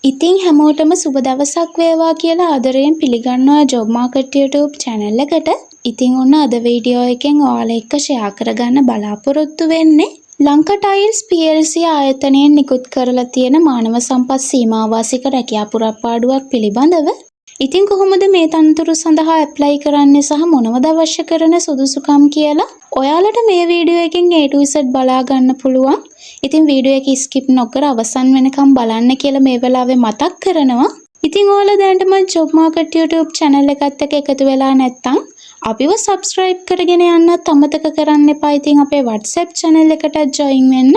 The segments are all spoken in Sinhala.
ඉතින් හැමෝටම සුබ දවසක් වේවා කියලා ආදරයෙන් පිළිගන්නවා ජොබ් මාකට් YouTube channel එකට. ඉතින් ඔන්න අද වීඩියෝ එකෙන් ඔයාලා එක්ක ෂෙයා කරගන්න බලාපොරොත්තු වෙන්නේ ලංකා ටයිල්ස් PLC ආයතනයෙන් නිකුත් කරලා තියෙන මානව සම්පත් සීමාවාසික රැකියා පුරප්පාඩුවක් පිළිබඳව. ඉතින් කොහොමද මේ තනතුරු සඳහා ඇප්ලයි කරන්නේ සහ මොනවද අවශ්‍ය කරන සුදුසුකම් කියලා ඔයාලට මේ වීඩියෝ එකෙන් A to Z බලා ගන්න පුළුවන්. ඉතින් වීඩියෝ එක ස්කිප් නොකර අවසන් වෙනකම් බලන්න කියලා මේ වෙලාවේ මතක් කරනවා. ඉතින් ඔයාලා දැනටම ජොබ් මාකට් YouTube channel එකත් එක්ක එකතු වෙලා නැත්නම් අපිව subscribe කරගෙන යන්නත් අමතක කරන්න එපා. ඉතින් අපේ WhatsApp channel එකට join වෙන්න.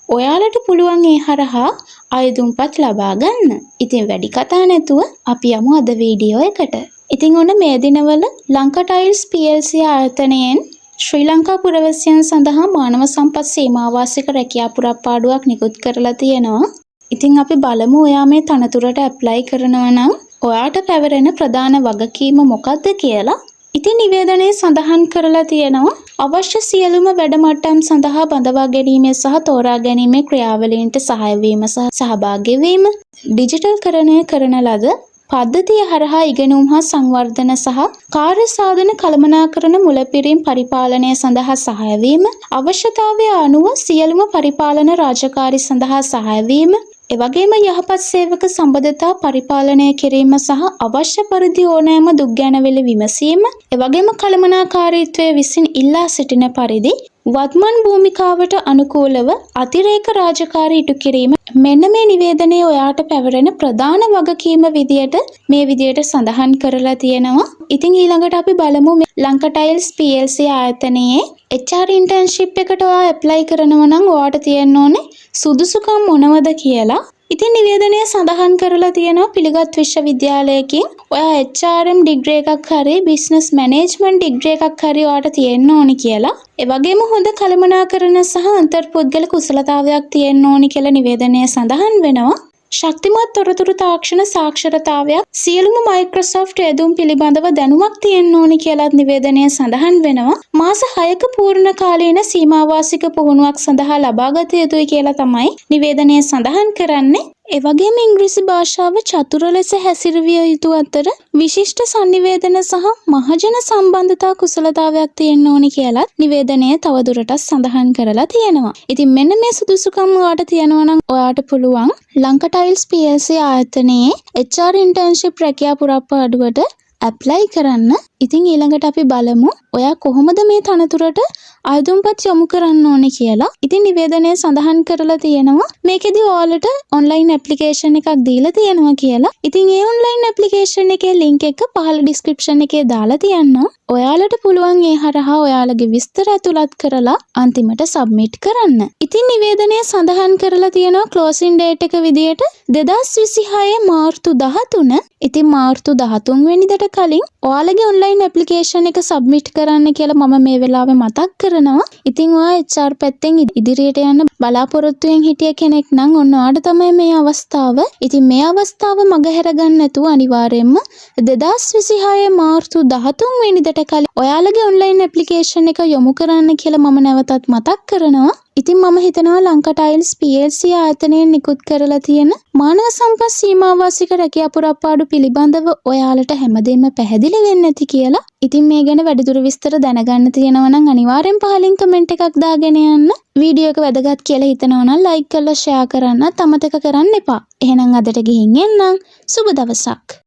ඔයාලට පුළුවන් ඒ හරහා ආයුධම්පත් ලබා ගන්න. ඉතින් වැඩි කතා නැතුව අපි යමු අද වීඩියෝ එකට. ඉතින් ඔන්න මේ දිනවල ලංකා ටයිල්ස් PLC ආයතනයෙන් ශ්‍රී ලංකා පුරවැසියන් සඳහා මානව සම්පත් සීමාවාසික රැකියා පුරප්පාඩුවක් නිකුත් කරලා තියෙනවා. ඉතින් අපි බලමු ඔයා මේ තනතුරට ඇප්ලයි කරනවා නම් ඔයාට පැවරෙන ප්‍රධාන වගකීම මොකක්ද කියලා. ඉතින් නිවේදනයේ සඳහන් කරලා තියෙනවා අවශ්‍ය සියලුම වැඩ මට්ටම් සඳහා බඳවා ගැනීම සහ තෝරා ගැනීමේ ක්‍රියාවලීන්ට සහාය වීම සහ සහභාගී වීම, ඩිජිටල්කරණය කරන ලද පද්ධතිය හරහා ඉගෙනුම් හා සංවර්ධන සහ කාර්ය සාධන කළමනාකරන මුලපිරීම් පරිපාලනය සඳහා සහාය වීම, අවශ්‍යතාවය අනුව සියලුම පරිපාලන රාජකාරී සඳහා සහාය වීම, එවැගේම යහපත් සේවක සම්බන්ධතා පරිපාලනය කිරීම සහ අවශ්‍ය පරිදි ඕනෑම දුක්ගැනවිලි විමසීම, එවැගේම කළමනාකාරීත්වය විසින් ඉල්ලා සිටින පරිදි වත්මන් භූමිකාවට අනුකූලව අතිරේක රාජකාරී ඉටු කිරීම. මෙන්න මේ නිවේදනයේ ඔයාට පැවරෙන ප්‍රධාන වගකීම විදියට මේ විදියට සඳහන් කරලා තියෙනවා. ඉතින් ඊළඟට අපි බලමු මේ ලංකා ටයිල්ස් PLC ආයතනයේ HR internship එකට ඔයා ඇප්ලයි කරනවා නම් ඔයාට තියෙන්න ඕනේ සුදුසුකම් මොනවද කියලා. ඉතින් නිවේදනයේ සඳහන් කරලා තියෙනවා පිළිගත් විශ්වවිද්‍යාලයකින් ඔයා HRM ඩිග්‍රී එකක් හරි බිස්නස් මැනේජ්මන්ට් ඩිග්‍රී එකක් හරි ඔයාට තියෙන්න ඕනි කියලා. ඒ වගේම හොඳ කළමනාකරණ සහ අන්තර්පුද්ගල කුසලතාවයක් තියෙන්න ඕනි කියලා නිවේදනයේ සඳහන් වෙනවා. ශක්තිමත් තොරතුරු තාක්ෂණ සාක්ෂරතාවයක් සියලුම Microsoft යෙදුම් පිළිබඳව දැනුමක් තියෙන්න ඕනි කියලා නිවේදනයේ සඳහන් වෙනවා. මාස 6ක පූර්ණ කාලීන සීමාවාසික පුහුණුවක් සඳහා ලබාගත යුතුයි කියලා තමයි නිවේදනයේ සඳහන් කරන්නේ. ඒ වගේම ඉංග්‍රීසි භාෂාව චතුර ලෙස හැසිරවිය යුතු අතර විශිෂ්ට sannivedana සහ මහජන සම්බන්ධතා කුසලතාවයක් තියෙන්න ඕනි කියලා නිවේදනයේ තවදුරටත් සඳහන් කරලා තියෙනවා. ඉතින් මෙන්න මේ සුදුසුකම් ඔයාට තියෙනවා නම් ඔයාට පුළුවන් ලංකා ටයිල්ස් PLC ආයතනයේ HR internship රැකියා පුරප්පාඩුවට ඇප්ලයි කරන්න. ඉතින් ඊළඟට අපි බලමු ඔයා කොහොමද මේ තනතුරට ආයුධම්පත් යොමු කරන්න ඕනේ කියලා. ඉතින් නිවේදනයේ සඳහන් කරලා තියෙනවා මේකෙදි ඔයාලට ඔන්ලයින් ඇප්ලිකේෂන් එකක් දීලා තියෙනවා කියලා. ඉතින් ඒ ඔන්ලයින් ඇප්ලිකේෂන් එකේ ලින්ක් එක පහළ ඩිස්ක්‍රිප්ෂන් එකේ දාලා තියන්නම්. ඔයාලට පුළුවන් ඒ හරහා ඔයාලගේ විස්තර ඇතුළත් කරලා අන්තිමට සබ්මිට් කරන්න. ඉතින් නිවේදනයේ සඳහන් කරලා තියෙනවා ක්ලෝසින් ඩේට් එක විදියට 2026 මාර්තු 13. ඉතින් මාර්තු 13 වෙනිදාට කලින් ඔයාලගේ ඔන්ලයින් ඇප්ලිකේෂන් එක සබ්මිට් කරන්න කියලා මම මේ වෙලාවේ මතක් කරනවා. ඉතින් ඔයා HR පැත්තෙන් ඉදිරියට යන්න බලාපොරොත්තුෙන් හිටිය කෙනෙක් නම් ඔන්න ඔයාට තමයි මේ අවස්ථාව. ඉතින් මේ අවස්ථාව මගහැර ගන්න නැතුව අනිවාර්යයෙන්ම 2026 මාර්තු 13 වෙනිදාට කලින් ඔයාලගේ ඔන්ලයින් ඇප්ලිකේෂන් එක යොමු කරන්න කියලා මම නැවතත් මතක් කරනවා. ඉතින් මම හිතනවා ලංකා ටයිල්ස් PLC ආයතනයෙන් නිකුත් කරලා තියෙන මානව සම්පත් සීමාවාසික රැකියා පුරප්පාඩු පිළිබඳව ඔයාලට හැමදේම පැහැදිලි වෙන්න ඇති කියලා. ඉතින් මේ ගැන වැඩිදුර විස්තර දැනගන්න තියෙනවා නම් අනිවාර්යෙන් පහලින් කමෙන්ට් එකක් දාගෙන යන්න. වීඩියෝ එක වැදගත් කියලා හිතනවා නම් ලයික් කරලා ෂෙයා කරන්නත් අමතක කරන්න එපා. එහෙනම් අදට ගිහින් එන්නම්. සුබ දවසක්.